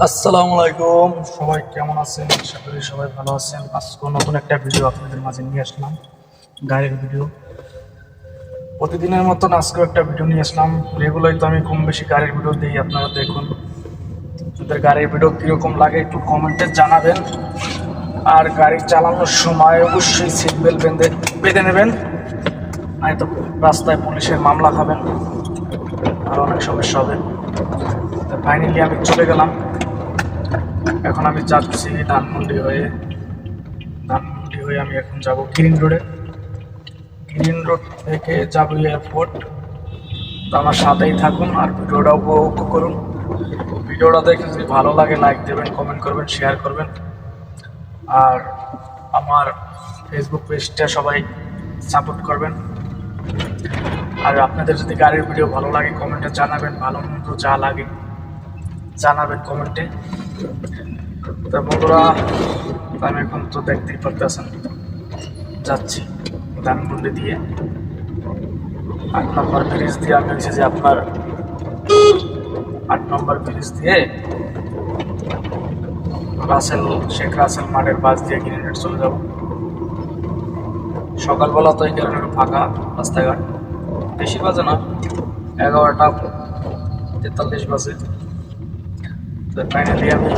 আসসালামু আলাইকুম, সবাই কেমন আছেন? আশা করি সবাই ভালো আছেন। আজকে নতুন একটা ভিডিও আপনাদের মাঝে নিয়ে আসলাম, গাড়ির ভিডিও। প্রতিদিনের মতন আজকেও একটা ভিডিও নিয়ে আসলাম। রেগুলারই তো আমি কম বেশি গাড়ির ভিডিও দিই, আপনারা দেখুন। আপনাদের গাড়ির ভিডিও কীরকম লাগে একটু কমেন্টে জানাবেন। আর গাড়ি চালানোর সময় অবশ্যই সিট বেল্ট বেঁধে নেবেন, নয়তো রাস্তায় পুলিশের মামলা খাবেন, আর অনেক সমস্যা হবে। তো ফাইনালি আমি চলে গেলাম। এখন আমি যাচ্ছি ধানমন্ডি হয়ে আমি এখন যাব গ্রিন রোডে। গ্রিন রোড থেকে যাবো এয়ারপোর্ট। তো আমার সাথেই থাকুন আর ভিডিওটা উপভোগ করুন। ভিডিওটা দেখে যদি ভালো লাগে লাইক দেবেন, কমেন্ট করবেন, শেয়ার করবেন। আর আমার ফেসবুক পেজটা সবাই সাপোর্ট করবেন। আর আপনাদের যদি গাড়ির ভিডিও ভালো লাগে কমেন্টে জানাবেন, ভালো মন্দ যা লাগে জানাবেন কমেন্টে। তা বন্ধুরা, আমি এখন তো দেখতেই পারতেছেন যাচ্ছি ধানমন্ডি দিয়ে 8 নম্বর ব্রিজ দিয়ে। আমি হচ্ছে যে আপনার 8 নম্বর ব্রিজ দিয়ে শেখ রাসেল মাঠের বাস দিয়ে গ্রিন রোড চলে যাব। সকালবেলা তো এই কারণে ফাঁকা রাস্তাঘাট, বেশি বাজে না, 11টা 43 বাজে। তো ফাইনালি আমি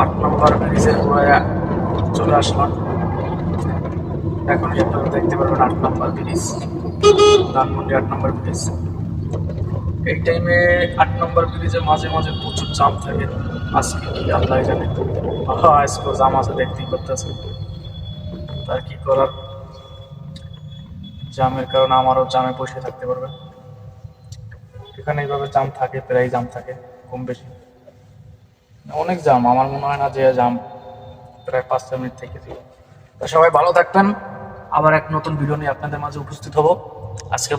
8 নম্বর ব্রিজের পুরায় চলে আসলাম। এখন আপনারা দেখতে পারবেন 8 নম্বর ব্রিজ, ধানমন্ডি 8 নম্বর ব্রিজ। এই টাইমে 8 নম্বর ব্রিজে মাঝে মাঝে প্রচুর জাম থাকে। আজকে কি আল্লাহ জানে, আজকে জাম আছে, দেখতেই করতেছে। তার কি করার, জামের কারণে আমারও জামে বসে থাকতে পারবে। এখানে এইভাবে জাম থাকে, প্রায় জাম থাকে কম বেশি, অনেক জাম। আমার মনে হয় না যে জাম প্রায় 5-6 মিনিট থেকে ছিল। তা সবাই ভালো থাকবেন, আবার এক নতুন ভিডিও নিয়ে আপনাদের মাঝে উপস্থিত হব। আজকের